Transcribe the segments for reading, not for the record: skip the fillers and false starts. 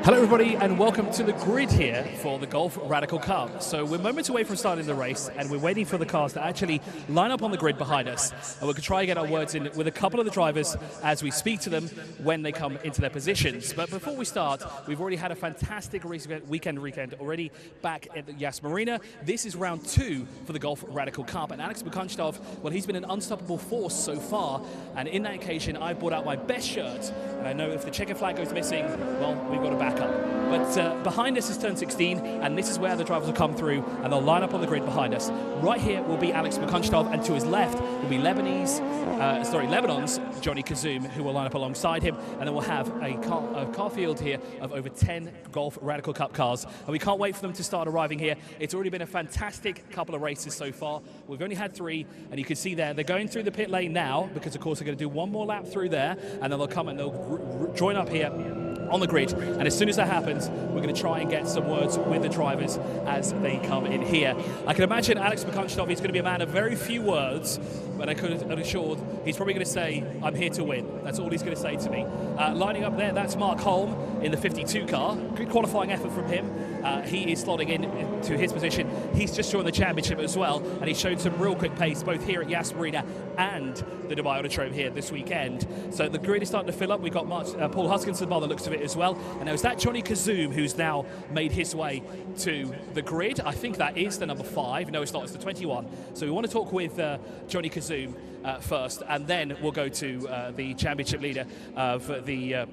Hello everybody and welcome to the grid here for the Golf Radical Cup. So we're moments away from starting the race and we're waiting for the cars to actually line up on the grid behind us. And we can try and get our words in with a couple of the drivers as we speak to them when they come into their positions. But before we start, we've already had a fantastic race weekend already back at the Yas Marina. This is round 2 for the Golf Radical Cup. And Alex Bukunchtov, well, he's been an unstoppable force so far. And in that occasion, I brought out my best shirt. And I know if the checkered flag goes missing, well, we've got to back up. But behind us is turn 16, and this is where the drivers will come through, and they'll line up on the grid behind us. Right here will be Alex Bukunchtov, and to his left will be Lebanon's Johnny Kazoum, who will line up alongside him, and then we'll have a car field here of over 10 Golf Radical Cup cars. And we can't wait for them to start arriving here. It's already been a fantastic couple of races so far. We've only had 3, and you can see there, they're going through the pit lane now, because of course they're going to do one more lap through there, and then they'll come and they'll join up here on the grid, and as soon as that happens, we're going to try and get some words with the drivers as they come in here. I can imagine Alex Bukunchtov is going to be a man of very few words, but I could have assured he's probably going to say, "I'm here to win." That's all he's going to say to me. Lining up there, that's Mark Holm in the 52 car. Good qualifying effort from him. He is slotting in to his position. He's just joined the championship as well, and he's shown some real quick pace both here at Yas Marina and the Dubai Autodrome here this weekend. So the grid is starting to fill up. We've got Paul Huskinson by the looks of it as well. And there's that Johnny Kazoum who's now made his way to the grid. I think that is the number 5. No, it's not. It's the 21. So we want to talk with Johnny Kazoum first, and then we'll go to the championship leader of the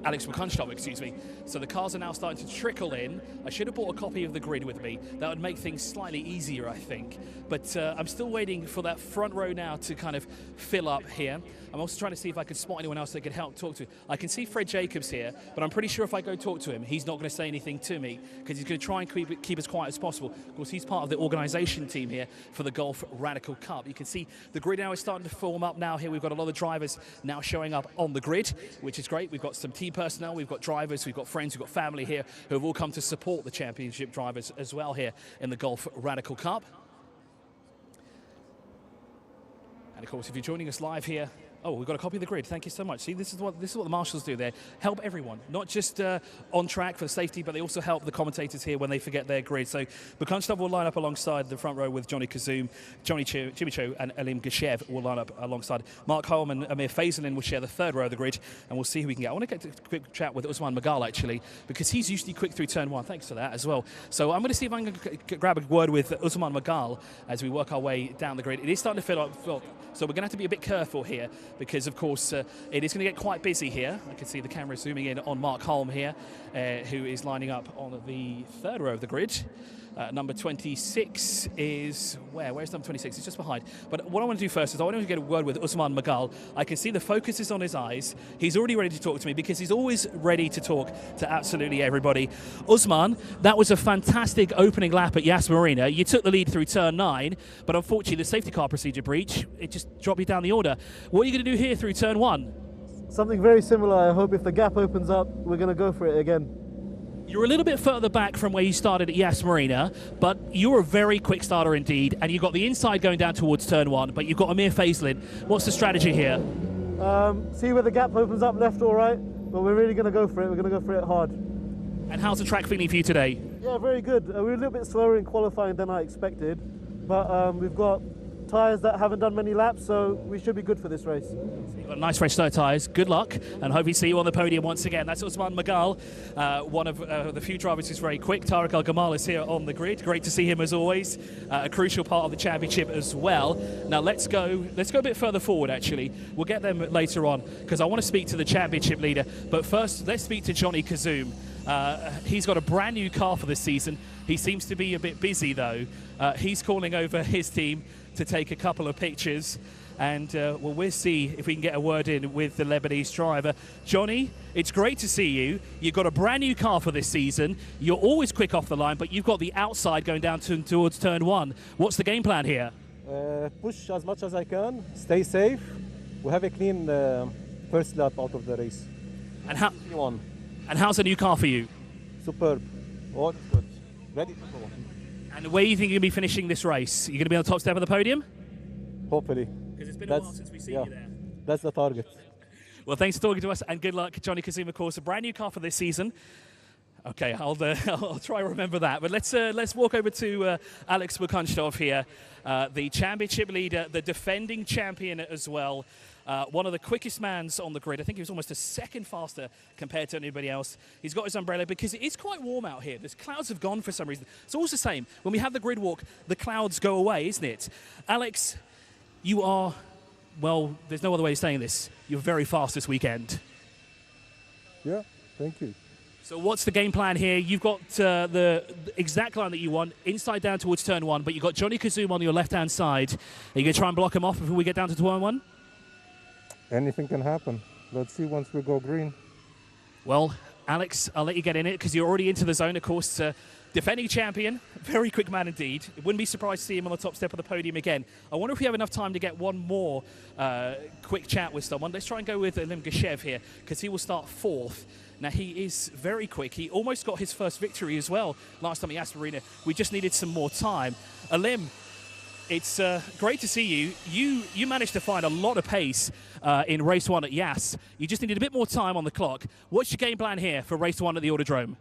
Alex Bukunchtov, excuse me. So the cars are now starting to trickle in. I should have brought a copy of the grid with me. That would make things slightly easier, I think. But I'm still waiting for that front row now to kind of fill up here. I'm also trying to see if I can spot anyone else that could help talk to. I can see Fred Jacobs here, but I'm pretty sure if I go talk to him, he's not going to say anything to me because he's going to try and keep as quiet as possible. Of course, he's part of the organisation team here for the Golf Radical Cup. You can see the grid now is starting to form up now here. We've got a lot of drivers now showing up on the grid, which is great. We've got some team personnel, we've got drivers, we've got friends, we've got family here who have all come to support the championship drivers as well here in the Golf Radical Cup. And of course, if you're joining us live here, oh, we've got a copy of the grid. Thank you so much. See, this is what the marshals do there. Help everyone, not just on track for safety, but they also help the commentators here when they forget their grid. So Bukunchtov will line up alongside the front row with Johnny Kazoum, Jimmy Cho, and Elim Geshev will line up alongside. Mark Holm and Amir Faisalin will share the third row of the grid, and we'll see who we can get. I want to get a quick chat with Usman Magal, actually, because he's usually quick through turn 1. Thanks for that as well. So I'm going to see if I can grab a word with Usman Magal as we work our way down the grid. It is starting to fill up, so we're going to have to be a bit careful here, because of course it is going to get quite busy here. I can see the camera zooming in on Mark Holm here, who is lining up on the third row of the grid. Number 26 is where's number 26? It's just behind. But what I want to do first is I want to get a word with Usman Magal. I can see the focus is on his eyes. He's already ready to talk to me because he's always ready to talk to absolutely everybody. Usman, that was a fantastic opening lap at Yas Marina. You took the lead through turn 9, but unfortunately the safety car procedure breach, it just dropped you down the order. What are you going to do here through turn 1? Something very similar. I hope if the gap opens up, we're going to go for it again. You're a little bit further back from where you started at Yas Marina, but you're a very quick starter indeed, and you've got the inside going down towards turn 1, but you've got Amir Faisalin. What's the strategy here? See where the gap opens up, left or right, but we're really going to go for it. We're going to go for it hard. And how's the track feeling for you today? Yeah, very good. We're a little bit slower in qualifying than I expected, but we've got tyres that haven't done many laps, so we should be good for this race. So you've got nice fresh tyres. Good luck, and hope we see you on the podium once again. That's Usman Magal, one of the few drivers who's very quick. Tariq Al-Gamal is here on the grid. Great to see him as always. A crucial part of the championship as well. Now let's go a bit further forward. Actually, we'll get them later on because I want to speak to the championship leader. But first, let's speak to Johnny Kazoum. He's got a brand new car for this season. He seems to be a bit busy though. He's calling over his team to take a couple of pictures, and we'll see if we can get a word in with the Lebanese driver. Johnny, it's great to see you. You've got a brand new car for this season. You're always quick off the line, but you've got the outside going down towards turn 1. What's the game plan here? Push as much as I can, stay safe. We have a clean first lap out of the race. And how's the new car for you? Superb. All good. Ready to go. And where do you think you're going to be finishing this race? You're going to be on the top step of the podium? Hopefully. Because it's been a while since we've seen you there. That's the target. Well, thanks for talking to us, and good luck, Johnny Kazuma. Of course, a brand new car for this season. Okay, I'll try to remember that. But let's walk over to Alex Bukunstov here, the championship leader, the defending champion as well. One of the quickest mans on the grid. I think he was almost a second faster compared to anybody else. He's got his umbrella because it is quite warm out here. The clouds have gone for some reason. It's always the same. When we have the grid walk, the clouds go away, isn't it? Alex, you are, well, there's no other way of saying this. You're very fast this weekend. Yeah, thank you. So what's the game plan here? You've got the exact line that you want, inside down towards turn one, but you've got Johnny Kazuma on your left-hand side. Are you going to try and block him off before we get down to turn one? Anything can happen. Let's see once we go green. Well, Alex, I'll let you get in it because you're already into the zone, of course. Defending champion, very quick man indeed. Wouldn't be surprised to see him on the top step of the podium again. I wonder if we have enough time to get one more quick chat with someone. Let's try and go with Alim Geshev here because he will start fourth. Now, he is very quick. He almost got his first victory as well last time he asked Marina. We just needed some more time. Alim, it's great to see you. You managed to find a lot of pace in race one at Yas. You just needed a bit more time on the clock. What's your game plan here for race one at the Autodrome?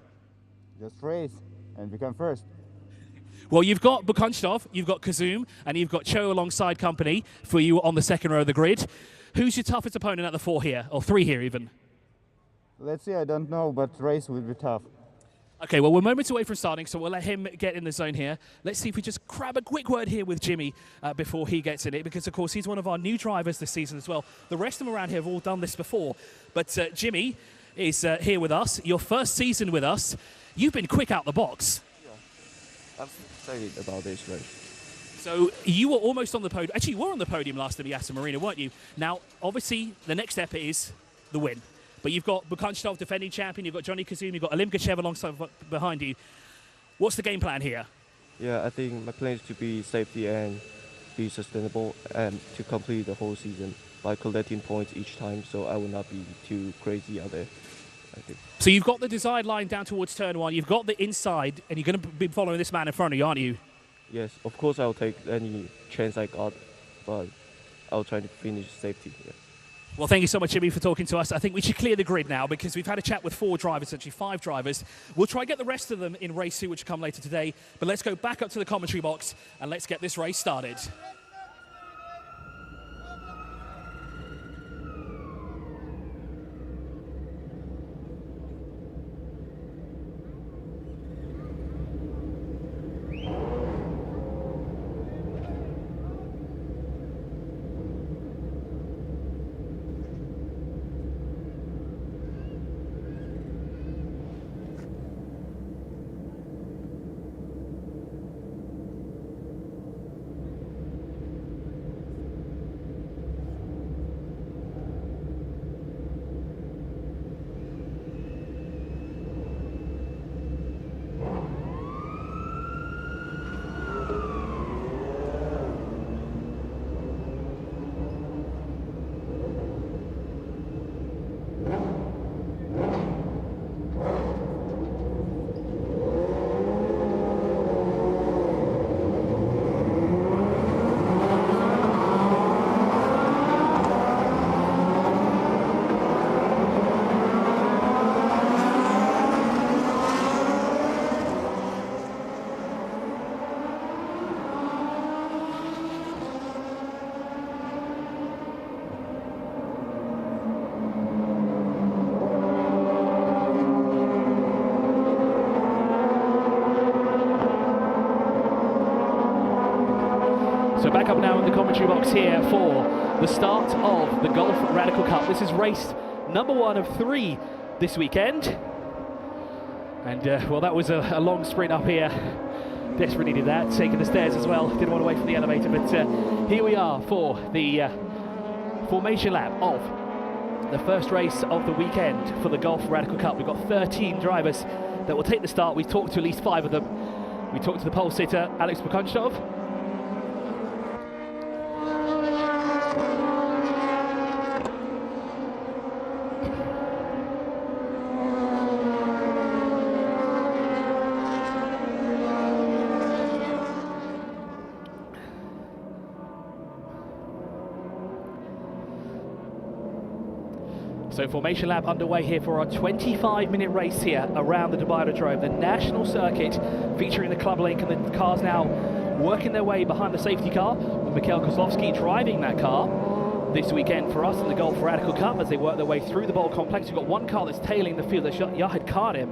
Just race and become first. Well, you've got Bukunstov, you've got Kazum, and you've got Cho alongside company for you on the second row of the grid. Who's your toughest opponent at the 4 here, or 3 here even? Let's see, I don't know, but race will be tough. Okay, well, we're moments away from starting, so we'll let him get in the zone here. Let's see if we just grab a quick word here with Jimmy before he gets in it, because, of course, he's one of our new drivers this season as well. The rest of them around here have all done this before. But Jimmy is here with us. Your first season with us. You've been quick out the box. Yeah, I'm excited about this race. So you were almost on the podium. Actually, you were on the podium last time you asked Marina, weren't you? Now, obviously, the next step is the win. But you've got Bukunstov, defending champion. You've got Johnny Kazum. You've got Alim Geshev alongside behind you. What's the game plan here? Yeah, I think my plan is to be safety and be sustainable and to complete the whole season by collecting points each time, so I will not be too crazy out there, I think. So you've got the desired line down towards turn one. You've got the inside, and you're going to be following this man in front of you, aren't you? Yes, of course I'll take any chance I got, but I'll try to finish safety. Yeah. Well, thank you so much, Jimmy, for talking to us. I think we should clear the grid now because we've had a chat with 4 drivers, actually 5 drivers. We'll try and get the rest of them in race 2, which will come later today. But let's go back up to the commentary box and let's get this race started. So back up now in the commentary box here for the start of the Golf Radical Cup. This is race number 1 of 3 this weekend. And, well, that was a long sprint up here. Desperately needed that, taking the stairs as well. Didn't want to wait for the elevator, but here we are for the formation lap of the first race of the weekend for the Golf Radical Cup. We've got 13 drivers that will take the start. We've talked to at least 5 of them. We talked to the pole sitter, Alex Bukunstov. So formation lap underway here for our 25-minute race here around the Dubai Autodrome, the national circuit featuring the Club Link, and the cars now working their way behind the safety car with Mikhail Kozlovsky driving that car this weekend for us in the Golf Radical Cup as they work their way through the bowl complex. We've got one car that's tailing the field, that's Yahid Karim,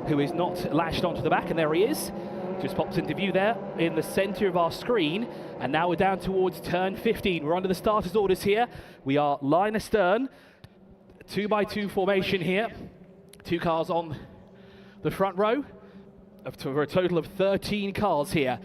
who is not lashed onto the back, and there he is. Just pops into view there in the centre of our screen, and now we're down towards turn 15. We're under the starters' orders here. We are line astern, 2x2 formation here. Two cars on the front row, for a total of 13 cars here.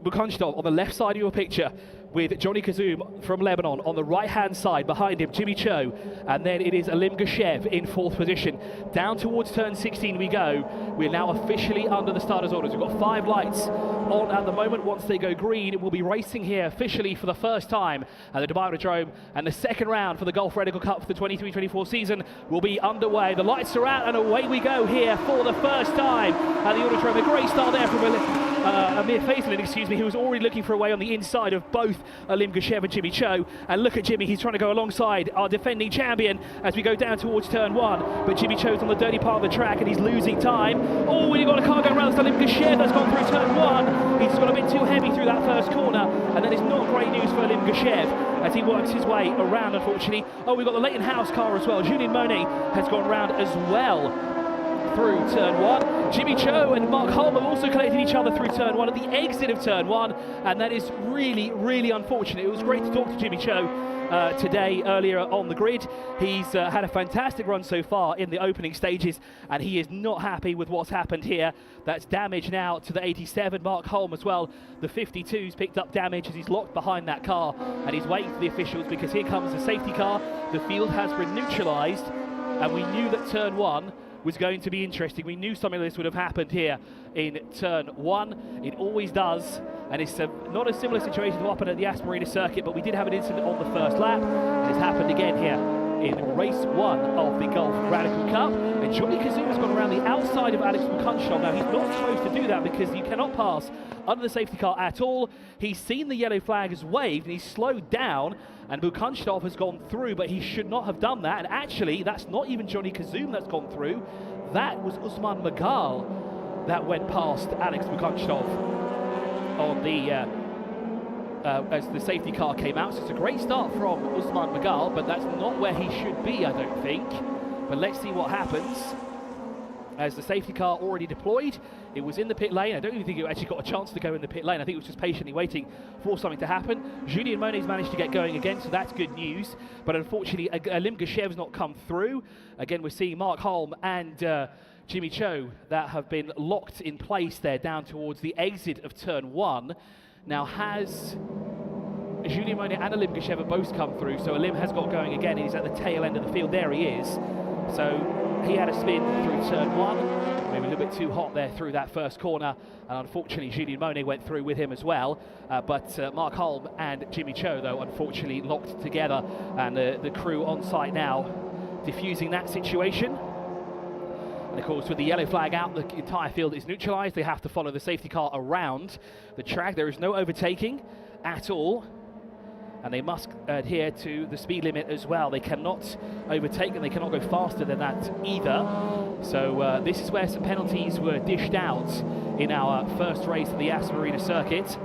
Bukhanstov on the left side of your picture, with Johnny Kazoum from Lebanon on the right-hand side. Behind him, Jimmy Cho, and then it is Alim Gashev in fourth position. Down towards turn 16 we go. We're now officially under the starters' orders. We've got 5 lights on at the moment. Once they go green, we'll be racing here officially for the first time at the Dubai Autodrome, and the second round for the Golf Radical Cup for the 23-24 season will be underway. The lights are out, and away we go here for the first time at the Autodrome. A great start there from Amir Faisalin, excuse me, who was already looking for a way on the inside of both Alim Gashev and Jimmy Cho. And look at Jimmy, he's trying to go alongside our defending champion as we go down towards turn 1. But Jimmy Cho's on the dirty part of the track and he's losing time. Oh, we've got a car going around. It's Alim Gashev that's gone through turn 1. He's just got a bit too heavy through that first corner, and that is not great news for Alim Gashev as he works his way around, unfortunately. Oh, we've got the Leighton House car as well. Julien Monet has gone round as well through turn 1. Jimmy Cho and Mark Holm have also collected each other through turn 1 at the exit of turn 1, and that is really, really unfortunate. It was great to talk to Jimmy Cho today, earlier on the grid. He's had a fantastic run so far in the opening stages, and he is not happy with what's happened here. That's damage now to the 87. Mark Holm as well, the 52's picked up damage as he's locked behind that car, and he's waiting for the officials because here comes the safety car. The field has been neutralised, and we knew that turn 1 was going to be interesting. We knew something like this would have happened here in turn 1. It always does, and it's not a similar situation to what happened at the Aspen Marina circuit, but we did have an incident on the first lap, and it's happened again here in race 1 of the Golf Radical Cup. And Johnny Kazoum has gone around the outside of Alex Bukhanstov. Now, he's not supposed to do that because you cannot pass under the safety car at all. He's seen the yellow flag has waved, and he's slowed down, and Bukhanstov has gone through, but he should not have done that. And actually, that's not even Johnny Kazoum that's gone through. That was Usman Magal that went past Alex Bukhanstov on the as the safety car came out. So it's a great start from Usman Magal, but that's not where he should be, I don't think. But let's see what happens. As the safety car already deployed, it was in the pit lane. I don't even think it actually got a chance to go in the pit lane. I think it was just patiently waiting for something to happen. Julien Monet's managed to get going again, so that's good news. But unfortunately, Alim Gashev's not come through. Again, we're seeing Mark Holm and Jimmy Cho that have been locked in place there down towards the exit of turn 1. Now, has Julien Monet and Alim Gashev have both come through, so Alim has got going again. He's at the tail end of the field. There he is. So he had a spin through turn 1, maybe a little bit too hot there through that first corner, and unfortunately Julien Monet went through with him as well. But Mark Holm and Jimmy Cho, though, unfortunately locked together, and the crew on site now diffusing that situation. And of course, with the yellow flag out, the entire field is neutralised. They have to follow the safety car around the track. There is no overtaking at all, and they must adhere to the speed limit as well. They cannot overtake, and they cannot go faster than that either. So this is where some penalties were dished out in our first race of the Aspen Marina circuit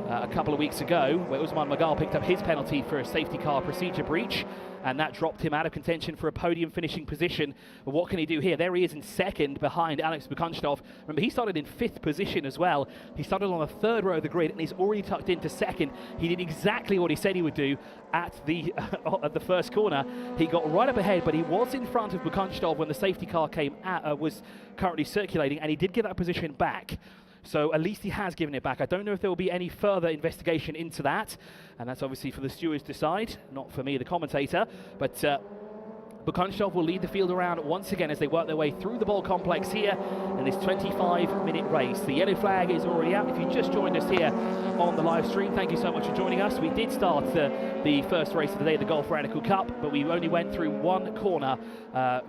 a couple of weeks ago, where Usman Magal picked up his penalty for a safety car procedure breach, and that dropped him out of contention for a podium finishing position. But what can he do here? There he is in second behind Alex Bukhanstov. Remember, he started in 5th position as well. He started on the 3rd row of the grid, and he's already tucked into 2nd. He did exactly what he said he would do at the at the first corner. He got right up ahead, but he was in front of Bukhanstov when the safety car came out, was currently circulating, and he did get that position back. So at least he has given it back. I don't know if there will be any further investigation into that, and that's obviously for the stewards to decide, not for me, the commentator. But Bukhanstov will lead the field around once again as they work their way through the bowl complex here in this 25-minute race. The yellow flag is already out. If you just joined us here on the live stream, thank you so much for joining us. We did start the first race of the day, the Golf Radical Cup, but we only went through one corner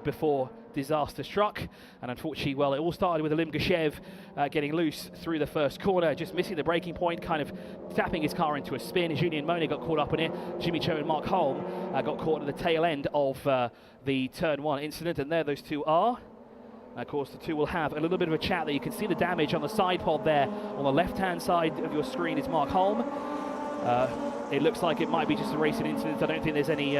before disaster struck, and unfortunately, well, it all started with Alim Geshev getting loose through the first corner, just missing the braking point, kind of tapping his car into a spin. Julien Monet got caught up in it. Jimmy Cho and Mark Holm got caught at the tail end of the turn 1 incident, and there those two are. And of course, the two will have a little bit of a chat there. You can see the damage on the side pod there. On the left-hand side of your screen is Mark Holm. It looks like it might be just a racing incident. I don't think there's any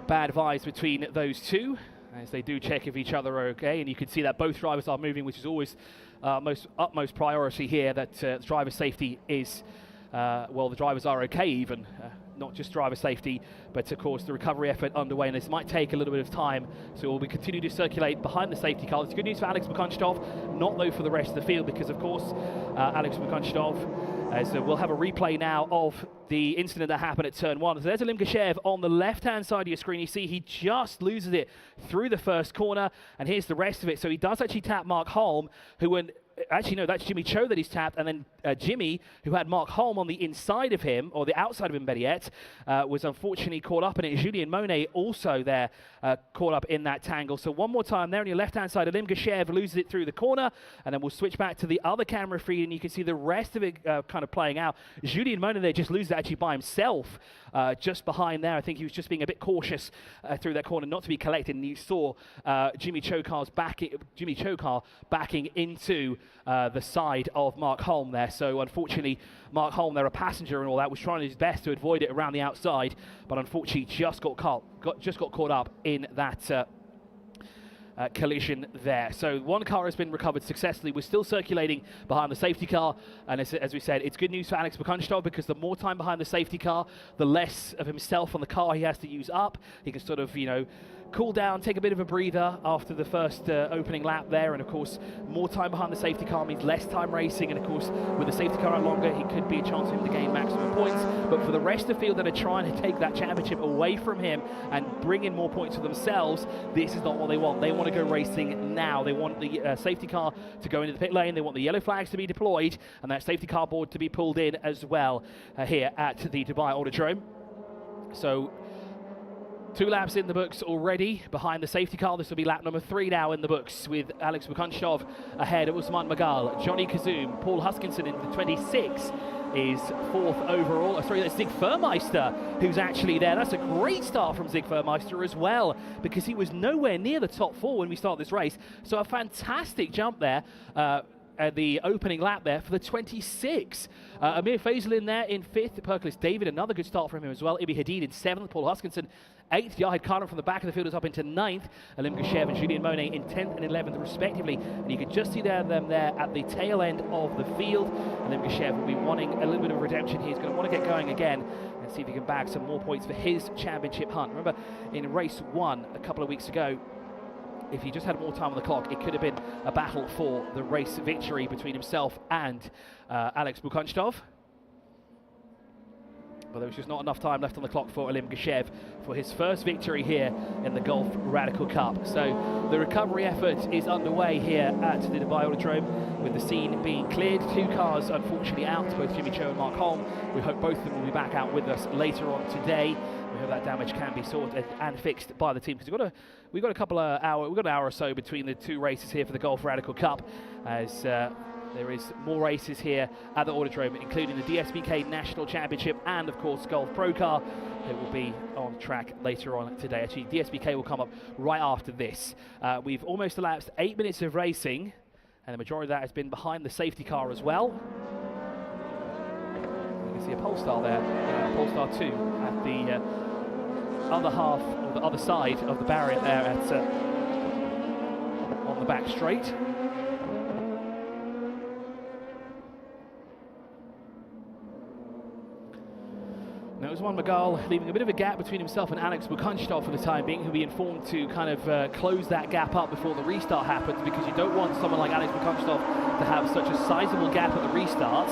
bad vibes between those two, as they do check if each other are okay, and you can see that both drivers are moving, which is always utmost priority here, that driver safety is, well, the drivers are okay even, not just driver safety, but of course the recovery effort underway, and this might take a little bit of time, so we'll be continue to circulate behind the safety car. It's good news for Alex Bukunchtov, not though for the rest of the field, because of course Alex Bukunchtov, as we'll have a replay now of the incident that happened at turn 1. So there's Alim Geshev on the left-hand side of your screen. You see he just loses it through the first corner, and here's the rest of it. So he does actually tap Mark Holm, who went... Actually, no, that's Jimmy Cho that he's tapped, and then Jimmy, who had Mark Holm on the inside of him, or the outside of him, better yet, was unfortunately caught up in it. Julien Monet also there, caught up in that tangle. So one more time there on your left-hand side, Alim Geshev loses it through the corner, and then we'll switch back to the other camera feed, and you can see the rest of it kind of playing out. Julien Monet there just loses it actually by himself, just behind there. I think he was just being a bit cautious through that corner, not to be collected, and you saw Jimmy Cho car backing into the side of Mark Holm there. So unfortunately, Mark Holm there, a passenger and all that, was trying his best to avoid it around the outside, but unfortunately just got caught up in that collision there. So one car has been recovered successfully. We're still circulating behind the safety car, and as we said, it's good news for Alex Bukunchtov, because the more time behind the safety car, the less of himself on the car he has to use up. He can sort of, you know, cool down, take a bit of a breather after the first opening lap there, and of course more time behind the safety car means less time racing, and of course with the safety car out longer, it could be a chance for him to gain maximum points. But for the rest of the field that are trying to take that championship away from him and bring in more points for themselves, this is not what they want. They want to go racing now. They want the safety car to go into the pit lane. They want the yellow flags to be deployed and that safety car board to be pulled in as well here at the Dubai Autodrome. So 2 laps in the books already behind the safety car. This will be lap number 3 now in the books, with Alex Bukunchtov ahead of Usman Magal. Johnny Kazoum, Paul Huskinson in the 26 is 4th overall. Sorry, that's Zig Furmeister who's actually there. That's a great start from Zig Furmeister as well, because he was nowhere near the top 4 when we started this race. So a fantastic jump there at the opening lap there for the 26. Amir Faisal in there in 5th. Perkles David, another good start from him as well. Ibi Hadid in 7th. Paul Huskinson 8th. Yahid Khanum from the back of the field is up into 9th. Alim Geshev and Julien Monet in 10th and 11th respectively. And you can just see them there at the tail end of the field. Alim Geshev will be wanting a little bit of redemption. He's going to want to get going again and see if he can bag some more points for his championship hunt. Remember, in race 1 a couple of weeks ago, if he just had more time on the clock, it could have been a battle for the race victory between himself and Alex Bukunchtov. But there was just not enough time left on the clock for Alim Geshev for his first victory here in the Golf Radical Cup. So the recovery effort is underway here at the Dubai Autodrome, with the scene being cleared. 2 cars unfortunately out, both Jimmy Cho and Mark Holm. We hope both of them will be back out with us later on today. We hope that damage can be sorted and fixed by the team, because we've got an hour or so between the 2 races here for the Golf Radical Cup, as there is more races here at the Autodrome, including the DSBK National Championship and of course Golf Pro Car. It will be on track later on today. Actually, DSBK will come up right after this. We've almost elapsed 8 minutes of racing, and the majority of that has been behind the safety car as well. You can see a Polestar there, Polestar 2 at the other half, or the other side of the barrier there at on the back straight. Now, Usman Magal leaving a bit of a gap between himself and Alex Bukunchtov for the time being, who'll be informed to kind of close that gap up before the restart happens, because you don't want someone like Alex Bukunchtov to have such a sizable gap at the restart.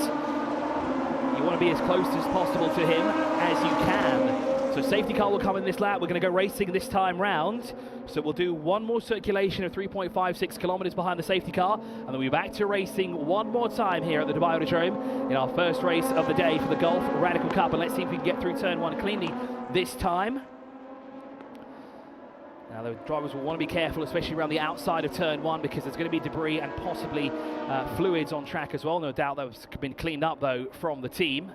You want to be as close as possible to him as you can So safety car will come in this lap. We're going to go racing this time round. So we'll do one more circulation of 3.56 kilometers behind the safety car, and then we'll be back to racing one more time here at the Dubai Autodrome in our first race of the day for the Golf Radical Cup. And let's see if we can get through turn 1 cleanly this time. Now the drivers will want to be careful, especially around the outside of turn 1, because there's going to be debris and possibly fluids on track as well. No doubt that's been cleaned up though from the team.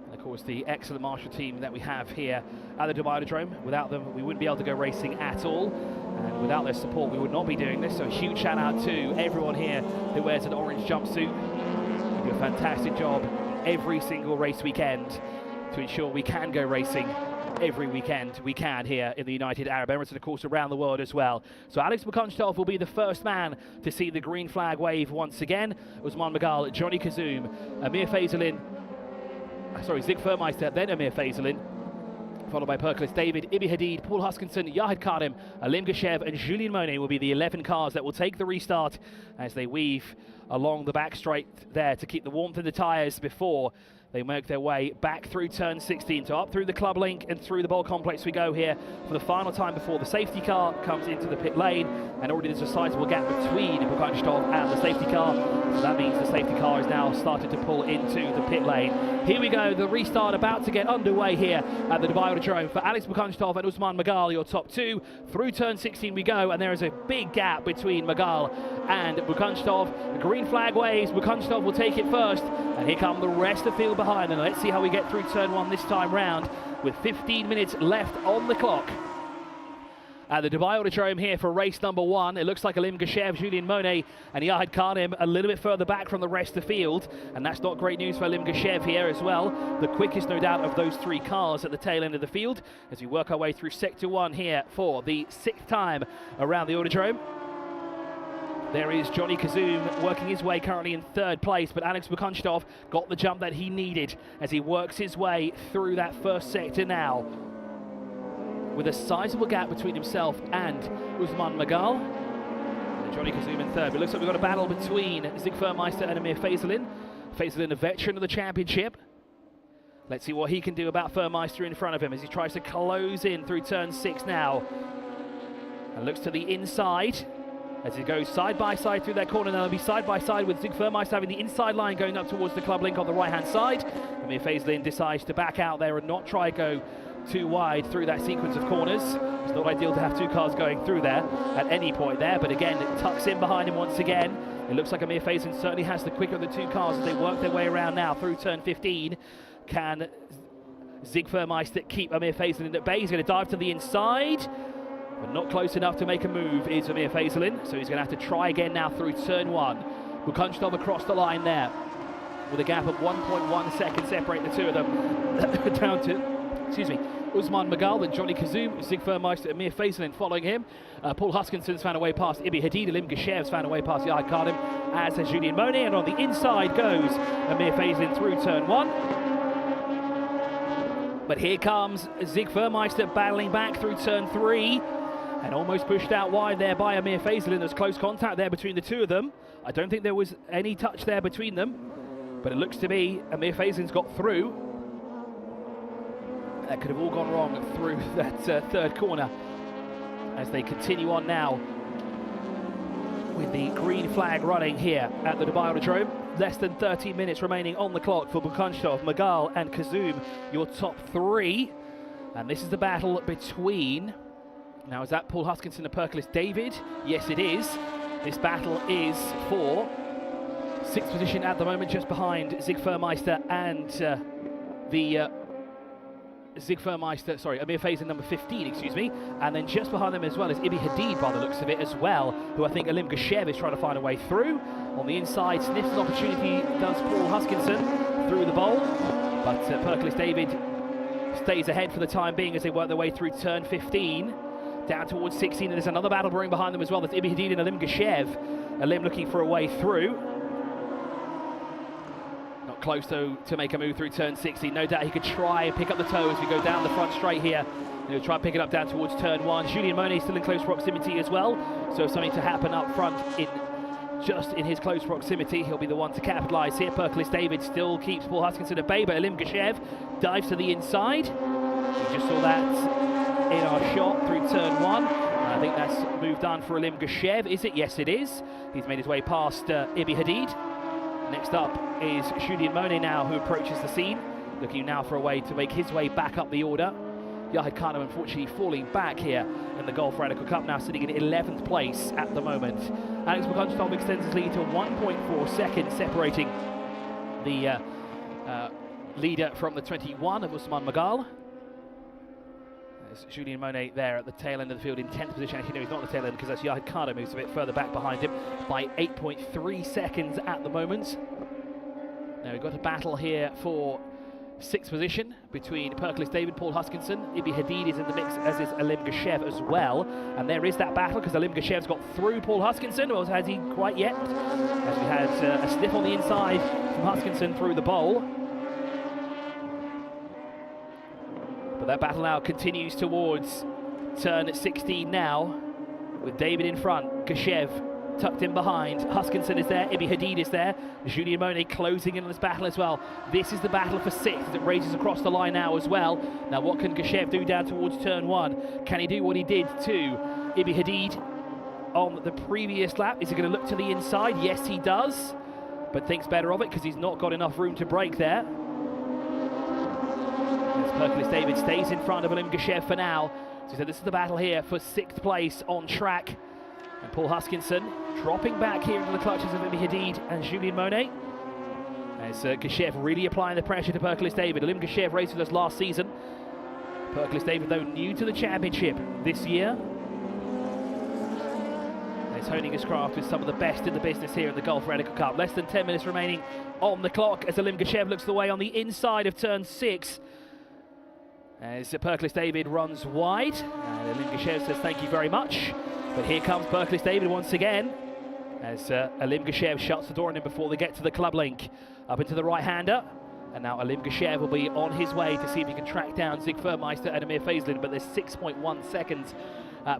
And of course the excellent Marshall team that we have here at the Dubai Autodrome. Without them we wouldn't be able to go racing at all, and without their support we would not be doing this. So a huge shout out to everyone here who wears an orange jumpsuit. They do a fantastic job every single race weekend to ensure we can go racing every weekend we can here in the United Arab Emirates, and of course around the world as well. So Alex Bukunstov will be the first man to see the green flag wave once again. Usman Magal, Johnny Kazoum, Amir Faisalin, Zig Furmeister, then Amir Faisalin, followed by Perkles David, Ibi Hadid, Paul Huskinson, Yahid Karim, Alim Gashev and Julien Monet will be the 11 cars that will take the restart as they weave along the back straight there to keep the warmth in the tyres before they make their way back through turn 16. So up through the club link and through the bowl complex we go here for the final time before the safety car comes into the pit lane. And already there's a sizable gap between Bukunstov and the safety car. So that means the safety car has now started to pull into the pit lane. Here we go, the restart about to get underway here at the Dubai Autodrome for Alex Bukunstov and Usman Magal, your top two. Through turn 16 we go, and there is a big gap between Magal and Bukunstov. The green flag waves, Bukunstov will take it first, and here come the rest of the field behind. And let's see how we get through turn 1 this time round with 15 minutes left on the clock at the Dubai Autodrome here for race number 1. It looks like Alim Gashev, Julien Monet and Yahid Karim a little bit further back from the rest of the field, and that's not great news for Alim Gashev here as well. The quickest, no doubt, of those 3 cars at the tail end of the field as we work our way through sector 1 here for the 6th time around the Autodrome. There is Johnny Kazoum working his way currently in 3rd place, but Alex Bukunstov got the jump that he needed as he works his way through that first sector now, with a sizable gap between himself and Usman Magal. And Johnny Kazoum in 3rd. But it looks like we've got a battle between Zig Furmeister and Amir Faisalin. Faisalin, a veteran of the championship. Let's see what he can do about Furmeister in front of him as he tries to close in through turn 6 now. And looks to the inside as he goes side by side through that corner. Now they'll be side by side with Zig Furmeister having the inside line going up towards the club link on the right hand side. Amir Faisalin decides to back out there and not try to go too wide through that sequence of corners. It's not ideal to have 2 cars going through there at any point there, but again it tucks in behind him once again. It looks like Amir Faisalin certainly has the quicker of the 2 cars as they work their way around now through turn 15. Can Zig Furmeister keep Amir Faisalin at bay? He's going to dive to the inside, but not close enough to make a move is Amir Faisalin, so he's going to have to try again now through turn 1. Bukunstov across the line there with a gap of 1.1 seconds separating the 2 of them down to Usman Magal, then Johnny Kazoum, Zig Furmeister, Amir Faisalin following him. Paul Huskinson's found a way past Ibi Hadid, Alim Gashev's found a way past Yahid Karim, as has Julien Monet, and on the inside goes Amir Faisalin through turn 1. But here comes Zig Furmeister battling back through turn 3 and almost pushed out wide there by Amir Faisalin. There's close contact there between the 2 of them. I don't think there was any touch there between them, but it looks to be Amir Faisalin's got through. That could have all gone wrong through that 3rd corner as they continue on now with the green flag running here at the Dubai Autodrome. Less than 30 minutes remaining on the clock for Bukunstov, Magal and Kazoum, your top 3. And this is the battle between, now is that Paul Huskinson and Perkles David? Yes it is. This battle is for 6th position at the moment, just behind Zig Furmeister and Amir Faisalin, number 15, excuse me. And then just behind them as well is Ibi Hadid, by the looks of it as well, who I think Alim Gashev is trying to find a way through. On the inside, sniffs an opportunity, does Paul Huskinson through the bowl. But Perkles David stays ahead for the time being as they work their way through turn 15. Down towards 16, and there's another battle brewing behind them as well. That's Ibi Hadid and Alim Gashev. Alim looking for a way through. Close though to make a move through turn 16. No doubt he could try and pick up the toe as we go down the front straight here. He'll try and pick it up down towards turn 1. Julien Monet still in close proximity as well, so if something to happen up front just in his close proximity, he'll be the one to capitalise here. Perkles David still keeps Paul Huskinson at bay, but Alim Gashev dives to the inside. We just saw that in our shot through turn 1. I think that's moved on for Alim Gashev. Is it? Yes, it is. He's made his way past Ibi Hadid. Next up is Julien Monet now, who approaches the scene, looking now for a way to make his way back up the order. Yahid Khanum unfortunately falling back here in the Golf Radical Cup, now sitting in 11th place at the moment. Alex Mukunchitov extends his lead to 1.4 seconds, separating the leader from the 21 of Usman Magal. There's Julien Monet there at the tail end of the field in 10th position. Actually, no, he's not at the tail end because that's Yahid Khanum, who's a bit further back behind him by 8.3 seconds at the moment. Now we've got a battle here for 6th position between Perkles David, Paul Huskinson. Ibi Hadid is in the mix, as is Alim Gashev as well. And there is that battle because Alim Gashev's got through Paul Huskinson. Well, has he quite yet? As we had a sniff on the inside from Huskinson through the bowl. But that battle now continues towards turn 16 now, with David in front, Gashev tucked in behind, Huskinson is there, Ibi Hadid is there, Julien Monet closing in on this battle as well. This is the battle for 6th as it races across the line now as well. Now what can Gashev do down towards turn 1? Can he do what he did to Ibi Hadid on the previous lap? Is he going to look to the inside? Yes, he does, but thinks better of it because he's not got enough room to brake there. Perkles David stays in front of Alim Gashev for now. So this is the battle here for 6th place on track. And Paul Huskinson dropping back here into the clutches of Ibi Hadid and Julien Monet. As Gashev really applying the pressure to Perkles David. Alim Gashev raced with us last season. Perkles David, though, new to the championship this year. He's honing his craft with some of the best in the business here in the Golf Radical Cup. Less than 10 minutes remaining on the clock as Alim Gashev looks the way on the inside of turn 6. As Perkles David runs wide, and Alim Gashev says thank you very much. But here comes Perkles David once again, as Alim Gashev shuts the door on him before they get to the club link. Up into the right-hander, and now Alim Gashev will be on his way to see if he can track down Zig Vermeister and Amir Faisalin, but there's 6.1 seconds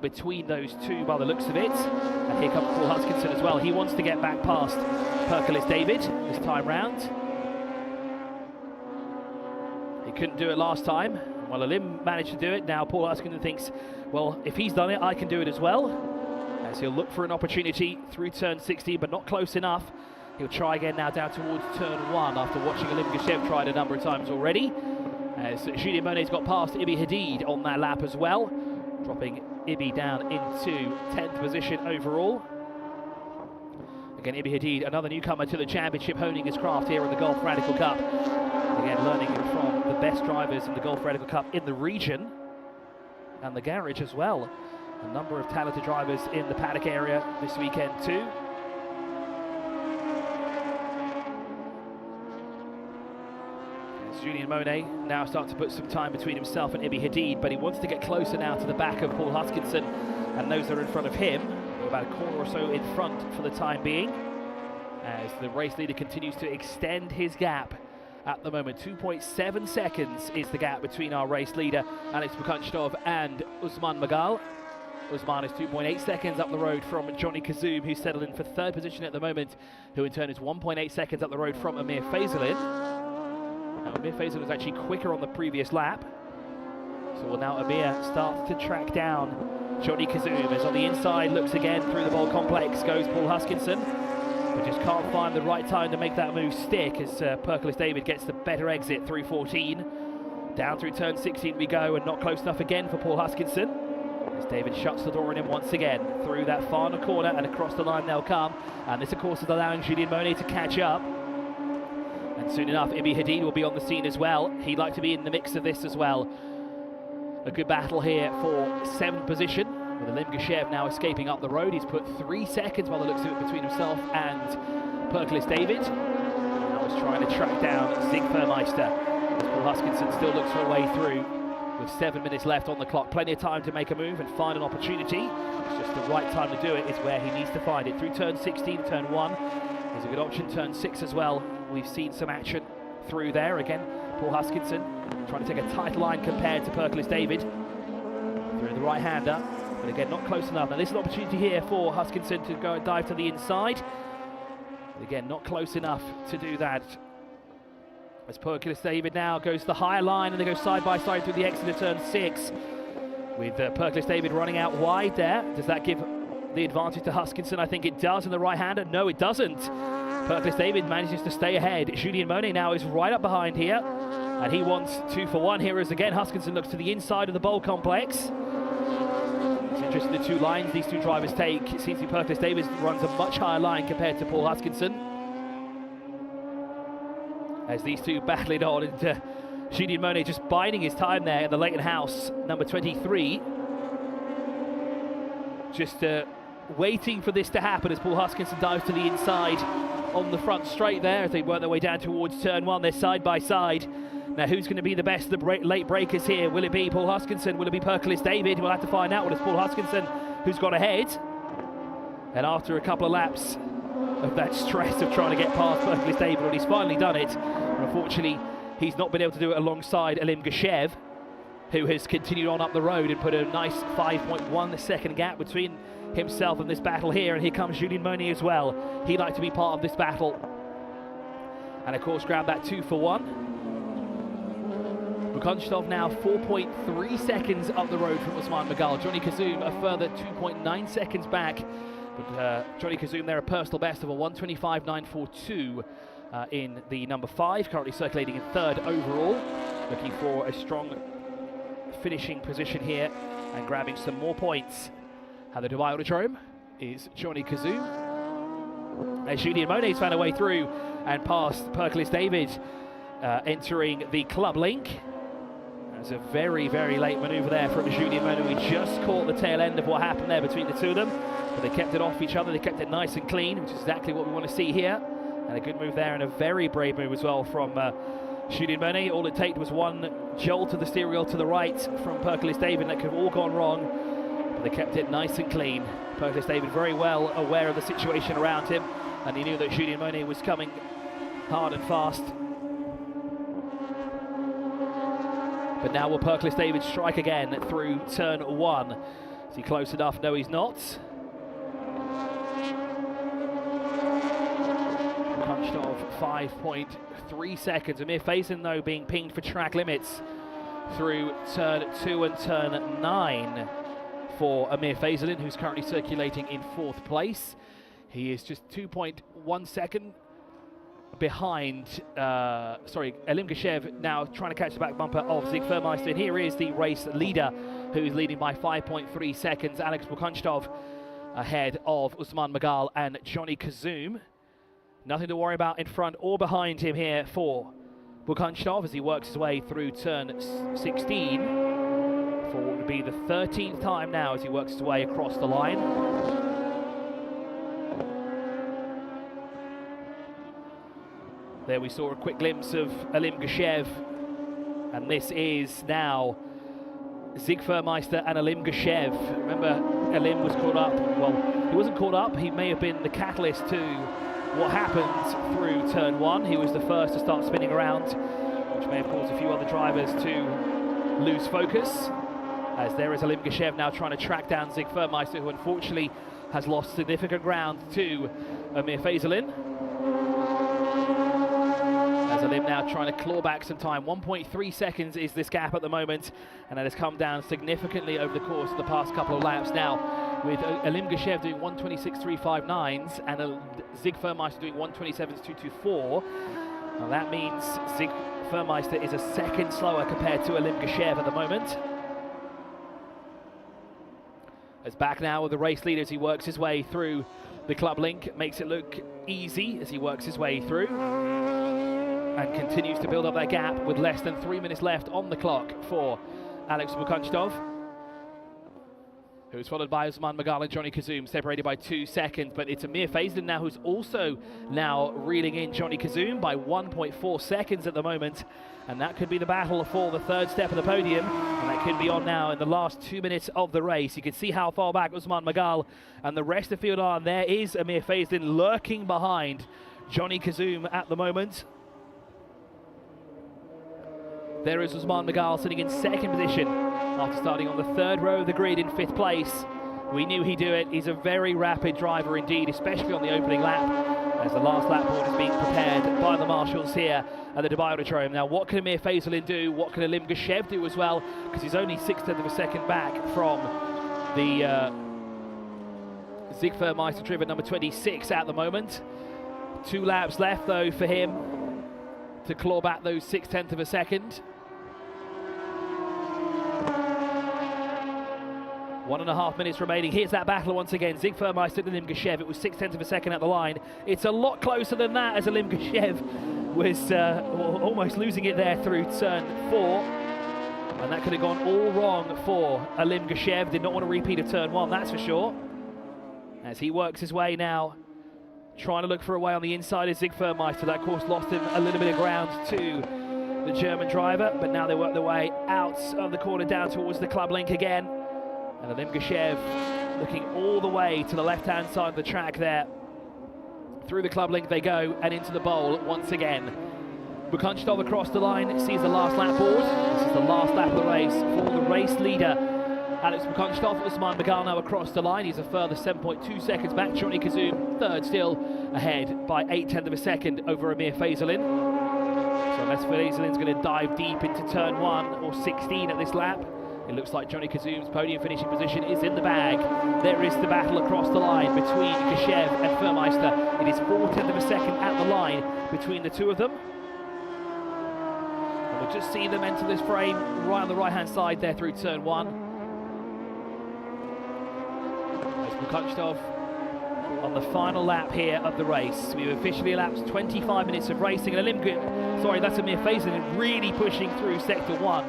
between those two by the looks of it. And here comes Paul Huskinson as well. He wants to get back past Perkles David this time round. He couldn't do it last time. Well, Alim managed to do it. Now Paul Huskinson thinks, well, if he's done it, I can do it as well. As he'll look for an opportunity through turn 16, but not close enough. He'll try again now down towards turn 1 after watching Alim Gashev try it a number of times already. As Julien Monet's got past Ibi Hadid on that lap as well, dropping Ibi down into 10th position overall. Again, Ibi Hadid, another newcomer to the championship, honing his craft here in the Golf Radical Cup. Again, learning from the best drivers in the Golf Radical Cup in the region and the garage as well. A number of talented drivers in the paddock area this weekend too. As Julien Monet now starts to put some time between himself and Ibi Hadid, but he wants to get closer now to the back of Paul Huskinson and those that are in front of him. We're about a corner or so in front for the time being, as the race leader continues to extend his gap. At the moment, 2.7 seconds is the gap between our race leader, Alex Mukunchitov, and Usman Magal. Usman is 2.8 seconds up the road from Johnny Kazoum, who's settled in for 3rd position at the moment, who in turn is 1.8 seconds up the road from Amir Faisalin. Now, Amir Faisalin was actually quicker on the previous lap. So well, now Amir starts to track down Johnny Kazoum, as on the inside, looks again through the bowl complex, goes Paul Huskinson. But just can't find the right time to make that move stick as Perkles David gets the better exit through 14. Down through turn 16 we go, and not close enough again for Paul Huskinson. As David shuts the door on him once again. Through that final corner and across the line they'll come. And this of course is allowing Julien Monet to catch up. And soon enough Ibi Hadid will be on the scene as well. He'd like to be in the mix of this as well. A good battle here for 7th position, with Alim Gashev now escaping up the road. He's put 3 seconds by the looks of it between himself and Perkles David. Now he's trying to track down Zig Vermeister, as Paul Huskinson still looks for a way through with 7 minutes left on the clock. Plenty of time to make a move and find an opportunity. It's just the right time to do it is where he needs to find it. Through turn 16, turn 1 is a good option. Turn 6 as well. We've seen some action through there. Again, Paul Huskinson trying to take a tight line compared to Perkles David. Through the right-hander. But again, not close enough. Now this is an opportunity here for Huskinson to go and dive to the inside. But again, not close enough to do that. As Perkins David now goes to the higher line, and they go side by side through the exit of turn 6. With Perkins David running out wide there. Does that give the advantage to Huskinson? I think it does in the right-hander. No, it doesn't. Perkins David manages to stay ahead. Julien Monet now is right up behind here, and he wants 2 for 1 here as again Huskinson looks to the inside of the bowl complex. It's interesting the 2 lines these 2 drivers take. It seems to be Perkins David runs a much higher line compared to Paul Huskinson. As these 2 battle it on, and Julien Monet just biding his time there in the Leighton House, number 23. Just waiting for this to happen as Paul Huskinson dives to the inside on the front straight there as they work their way down towards turn 1. They're side by side. Now, who's going to be the best of the late breakers here? Will it be Paul Huskinson? Will it be Perkins David? We'll have to find out. Well, it's Paul Huskinson who's got ahead. And after a couple of laps of that stress of trying to get past Perkins David, well, he's finally done it. And unfortunately, he's not been able to do it alongside Elim Geshev, who has continued on up the road and put a nice 5.1 second gap between himself and this battle here. And here comes Julien Monet as well. He'd like to be part of this battle. And of course, grab that 2 for 1. Bukunstov now 4.3 seconds up the road from Usman Magal. Johnny Kazoum a further 2.9 seconds back. But Johnny Kazoum there a personal best of a 1:25.942 in the number 5, currently circulating in 3rd overall. Looking for a strong finishing position here and grabbing some more points. At the Dubai Autodrome is Johnny Kazoum. As Julien Monet's found a way through and past Perkins David, entering the club link. There's a very, very late manoeuvre there from Julien Monet. We just caught the tail end of what happened there between the 2 of them, but they kept it off each other. They kept it nice and clean, which is exactly what we want to see here. And a good move there, and a very brave move as well from Julien Monet. All it took was one jolt of the steering wheel to the right from Perkins David, and that could have all gone wrong. But they kept it nice and clean. Perkins David very well aware of the situation around him, and he knew that Julien Monet was coming hard and fast. But now will Perkins David strike again through turn 1? Is he close enough? No, he's not. Punched off 5.3 seconds. Amir Faison, though, being pinged for track limits through turn 2 and turn 9 for Amir Faison, who's currently circulating in 4th place. He is just 2.1 second behind, Elim Geshev now trying to catch the back bumper of Zig Vermeister. And here is the race leader, who is leading by 5.3 seconds. Alex Bukunstov ahead of Usman Magal and Johnny Kazoum. Nothing to worry about in front or behind him here for Bukunstov as he works his way through turn 16 for what would be the 13th time now as he works his way across the line. There we saw a quick glimpse of Elim Geshev, and this is now Zig Vermeister and Elim Geshev. Remember, Elim was caught up. Well, he wasn't caught up. He may have been the catalyst to what happened through turn 1. He was the first to start spinning around, which may have caused a few other drivers to lose focus. As there is Elim Geshev now trying to track down Zig Vermeister, who unfortunately has lost significant ground to Amir Faison. Elim now trying to claw back some time. 1.3 seconds is this gap at the moment, and that has come down significantly over the course of the past couple of laps. Now, with Elim Geshev doing 1:26.359s and Zig Vermeister doing 1:27.224, well, that means Zig Vermeister is a second slower compared to Elim Geshev at the moment. As back now with the race leader as he works his way through the club link, makes it look easy as he works his way through. And continues to build up that gap with less than 3 minutes left on the clock for Alex Bukunstov, who's followed by Usman Magal and Johnny Kazoum, separated by 2 seconds. But it's Amir Faison now who's also now reeling in Johnny Kazoum by 1.4 seconds at the moment. And that could be the battle for the 3rd step of the podium. And that could be on now in the last 2 minutes of the race. You can see how far back Usman Magal and the rest of the field are. And there is Amir Faison lurking behind Johnny Kazoum at the moment. There is Usman Magal sitting in 2nd position after starting on the 3rd row of the grid in 5th place. We knew he'd do it. He's a very rapid driver indeed, especially on the opening lap, as the last lap board is being prepared by the marshals here at the Dubai Autodrome. Now, what can Amir Faisalin do? What can Alim Gashev do as well? Because he's only 0.6 of a second back from the Siegfried driven number 26 at the moment. 2 laps left, though, for him to claw back those 0.6 of a second. 1.5 minutes remaining. Here's that battle once again. Siegfried and Alim Gashev. It was 0.6 of a second at the line. It's a lot closer than that, as Alim Gashev was almost losing it there through turn 4. And that could have gone all wrong for Alim Gashev. Did not want a repeat of turn 1, that's for sure. As he works his way now, trying to look for a way on the inside of Siegfried. That, of course, lost him a little bit of ground to the German driver. But now they work their way out of the corner down towards the club link again. And Alim Gashev looking all the way to the left-hand side of the track there. Through the club link they go and into the bowl once again. Bukunchtov across the line sees the last lap board. This is the last lap of the race for the race leader, Alex Bukunchtov. Usman Magal now across the line. He's a further 7.2 seconds back. Johnny Kazoum third, still ahead by 0.8 of a second over Amir Faisalin. So unless Faisalin's going to dive deep into turn 1 or 16 at this lap, it looks like Johnny Kazoum's podium finishing position is in the bag. There is the battle across the line between Gashev and Vermeister. It is 0.4 of a second at the line between the two of them. And we'll just see them enter this frame right on the right-hand side there through turn 1. There's Bukunchtov on the final lap here of the race. We've officially elapsed 25 minutes of racing. And that's Amir Faisalin really pushing through sector 1.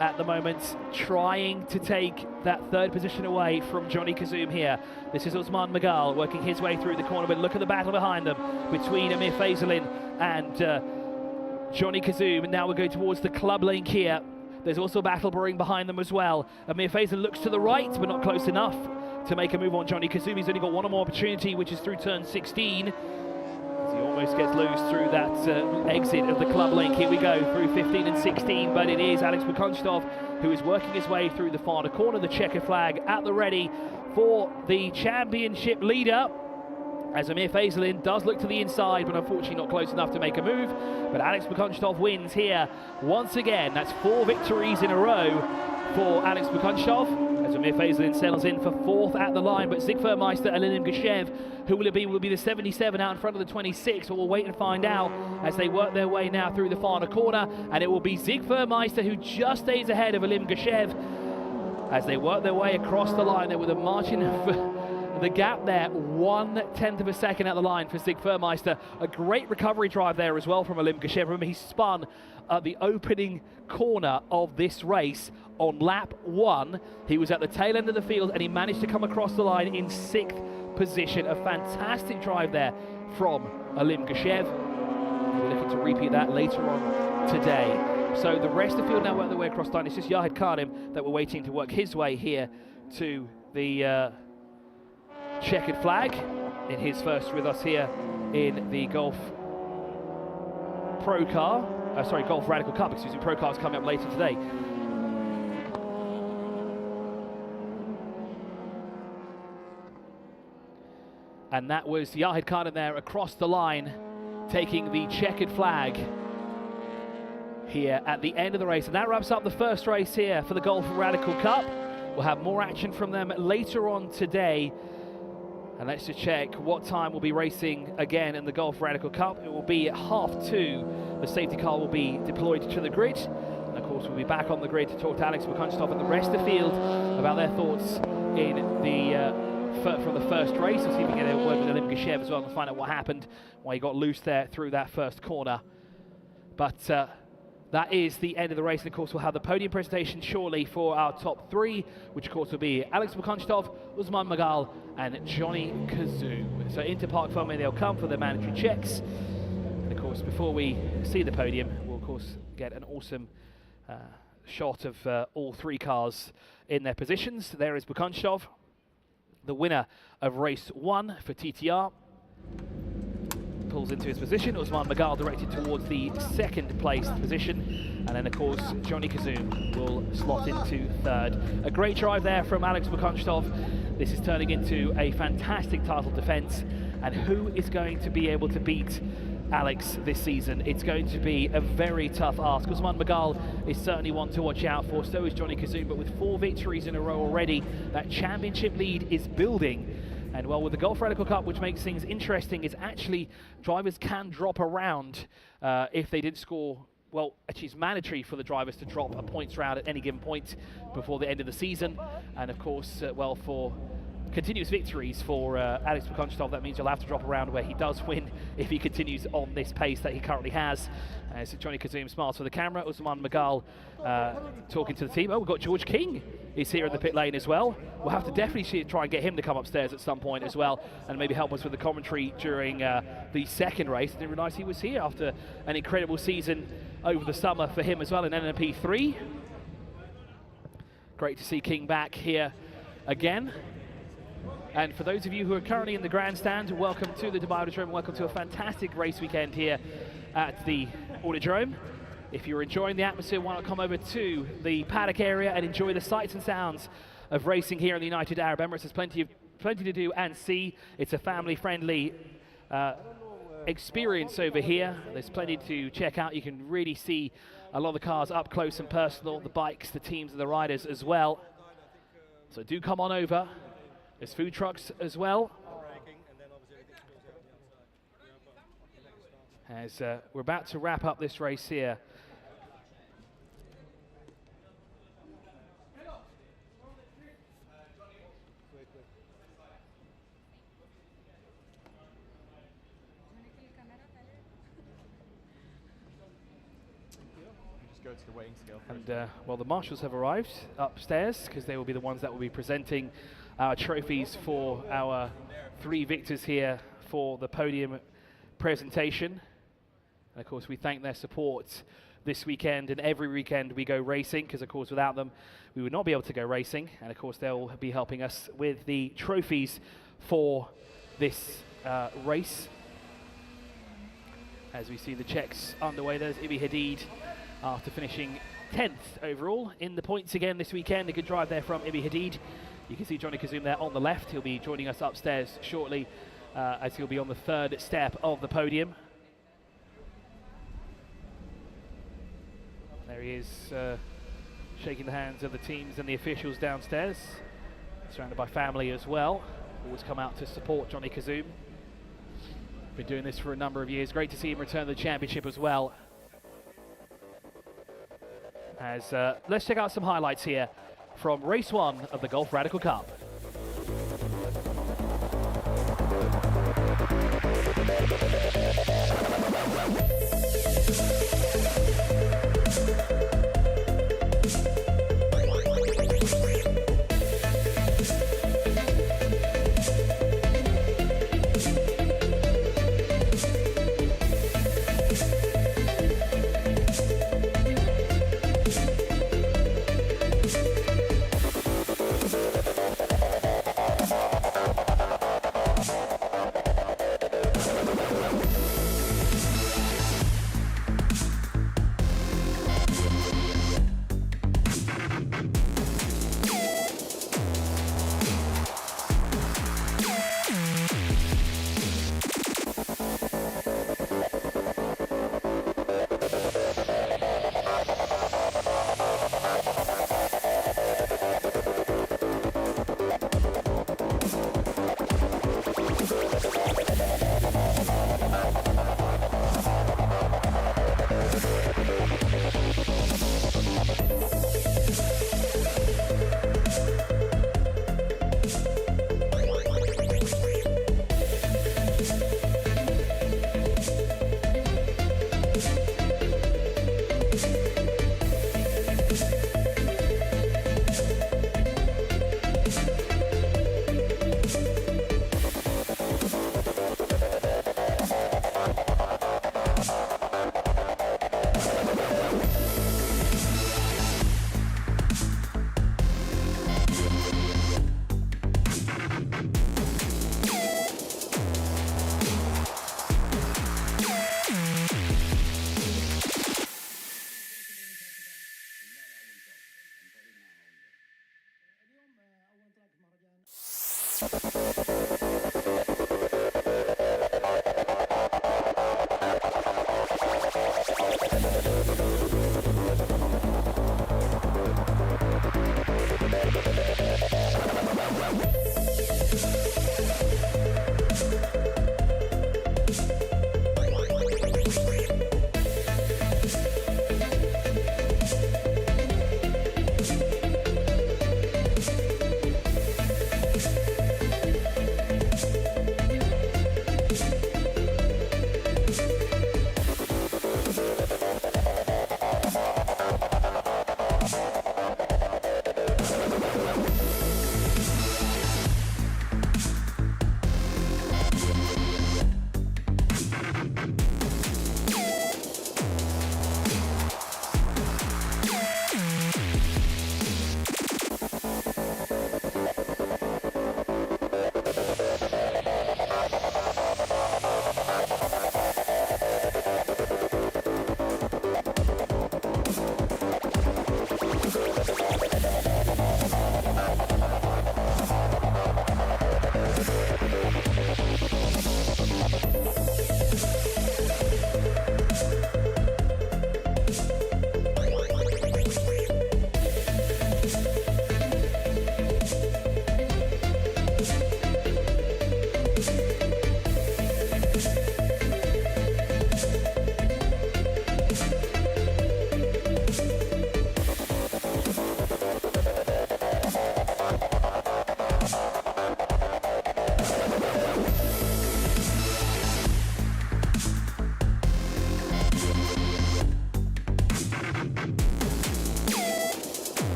At the moment, trying to take that third position away from Johnny Kazoum here. This is Usman Magal working his way through the corner, but look at the battle behind them between Amir Faisalin and Johnny Kazoum. And now we're going towards the club link here. There's also a battle brewing behind them as well. Amir Faisalin looks to the right, but not close enough to make a move on Johnny Kazoum. He's only got one more opportunity, which is through turn 16. He almost gets loose through that exit of the club link. Here we go through 15 and 16, but it is Alex Bukunchtov who is working his way through the final corner. The checker flag at the ready for the championship leader, as Amir Faisalin does look to the inside, but unfortunately not close enough to make a move. But Alex Bukunchtov wins here once again. That's 4 victories in a row for Alex Bukunchtov, as Amir Faisalin settles in for 4th at the line. But Siegfried and Alim Gashev, who will it be? Will be the 77 out in front of the 26. Well, we'll wait and find out as they work their way now through the final corner. And it will be Siegfried who just stays ahead of Alim Gashev as they work their way across the line there with a margin of the gap there, 0.1 of a second at the line for Siegfried. A great recovery drive there as well from Alim Gashev. Remember, he spun at the opening corner of this race on lap 1. He was at the tail end of the field and he managed to come across the line in 6th position. A fantastic drive there from Alim Gashev. We're looking to repeat that later on today. So the rest of the field now work their way across the line. It's just Yahid Karim that we're waiting to work his way here to the checkered flag in his first with us here in the Golf Radical Cup, excuse me. Pro Car's coming up later today. And that was Yahid Khan there across the line, taking the checkered flag here at the end of the race. And that wraps up the first race here for the Golf Radical Cup. We'll have more action from them later on today. And let's just check what time we'll be racing again in the Golf Radical Cup. It will be at 1:30. The safety car will be deployed to the grid. And of course, we'll be back on the grid to talk to Alex Bukunchtov and the rest of the field about their thoughts in the from the first race. We'll see if we can get a word with Alim Gashev as well and find out what happened, why he got loose there through that first corner. But that is the end of the race, and of course we'll have the podium presentation shortly for our top 3, which of course will be Alex Bukunchtov, Usman Magal and Johnny Kazoum. So into Park Fermé they'll come for their mandatory checks. And of course before we see the podium, we'll of course get an awesome shot of all 3 cars in their positions. There is Bukunchtov, the winner of race 1 for TTR. pulls into his position. Usman Magal directed towards the second place position. And then, of course, Johnny Kazoum will slot into third. A great drive there from Alex Bukunchtov. This is turning into a fantastic title defense. And who is going to be able to beat Alex this season? It's going to be a very tough ask. Usman Magal is certainly one to watch out for, so is Johnny Kazoum, but with 4 victories in a row already, that championship lead is building. And well, with the Golf Radical Cup, which makes things interesting, is actually drivers can drop around if they didn't score. Well, actually it's mandatory for the drivers to drop a points round at any given point before the end of the season. And of course, well, for continuous victories for Alex Bukunchtov, that means you'll have to drop around where he does win if he continues on this pace that he currently has. So Johnny Kazoum smiles for the camera. Usman Magal talking to the team. Oh, we've got George King is here in the pit lane as well. We'll have to definitely try and get him to come upstairs at some point as well and maybe help us with the commentary during the second race. I didn't realise he was here after an incredible season over the summer for him as well in NMP3. Great to see King back here again. And for those of you who are currently in the grandstand, welcome to the Dubai Autodrome. Welcome to a fantastic race weekend here at the Autodrome. If you're enjoying the atmosphere, why not come over to the paddock area and enjoy the sights and sounds of racing here in the United Arab Emirates. There's plenty to do and see. It's a family-friendly experience over here. There's plenty to check out. You can really see a lot of the cars up close and personal, the bikes, the teams, and the riders as well. So do come on over. There's food trucks as well. As we're about to wrap up this race here. Go to the weighing scale. And well, the marshals have arrived upstairs because they will be the ones that will be presenting our trophies for our 3 victors here for the podium presentation. And of course, we thank their support this weekend and every weekend we go racing, because of course without them we would not be able to go racing. And of course they'll be helping us with the trophies for this race. As we see the checks underway, there's Ibi Hadid after finishing 10th overall in the points again this weekend. A good drive there from Ibi Hadid. You can see Johnny Kazoum there on the left. He'll be joining us upstairs shortly as he'll be on the 3rd step of the podium. There he is, shaking the hands of the teams and the officials downstairs, surrounded by family as well. Always come out to support Johnny Kazoum. Been doing this for a number of years. Great to see him return to the championship as well. As let's check out some highlights here from race 1 of the Golf Radical Cup.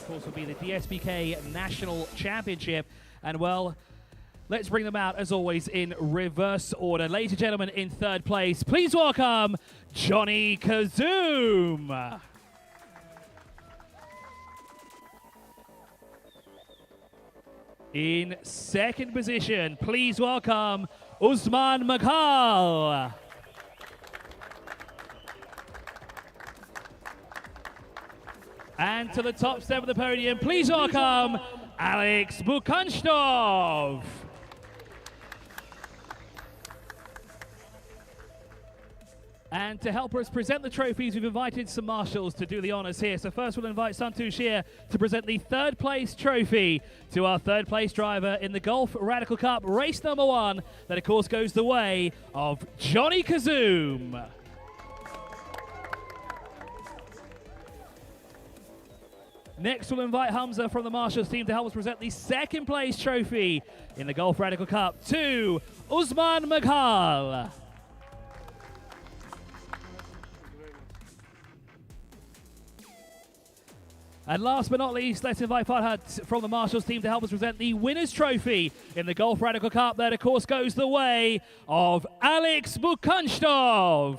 of course, will be the DSBK National Championship. And, well, let's bring them out, as always, in reverse order. Ladies and gentlemen, in third place, please welcome Johnny Kazoom. In second position, please welcome Usman Maghal. And to the top step of the podium, please welcome Alex Bukanshnov. And to help us present the trophies, we've invited some marshals to do the honors here. So first we'll invite Santosh here to present the third place trophy to our third place driver in the Golf Radical Cup race number 1. That of course goes the way of Johnny Kazoom. Next we'll invite Hamza from the marshals team to help us present the second place trophy in the Golf Radical Cup to Usman Maghal. And last but not least, let's invite Farhad from the marshals team to help us present the winner's trophy in the Golf Radical Cup. That, of course, goes the way of Alex Bukanshnov.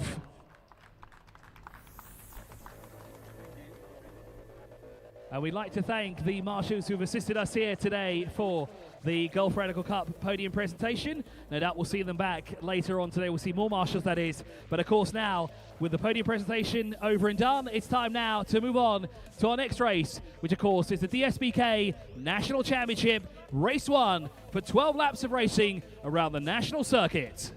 And we'd like to thank the marshals who've assisted us here today for the Golf Radical Cup podium presentation. No doubt we'll see them back later on today. We'll see more marshals, that is. But of course now, with the podium presentation over and done, it's time now to move on to our next race, which of course is the DSBK National Championship, Race 1 for 12 laps of racing around the national circuit.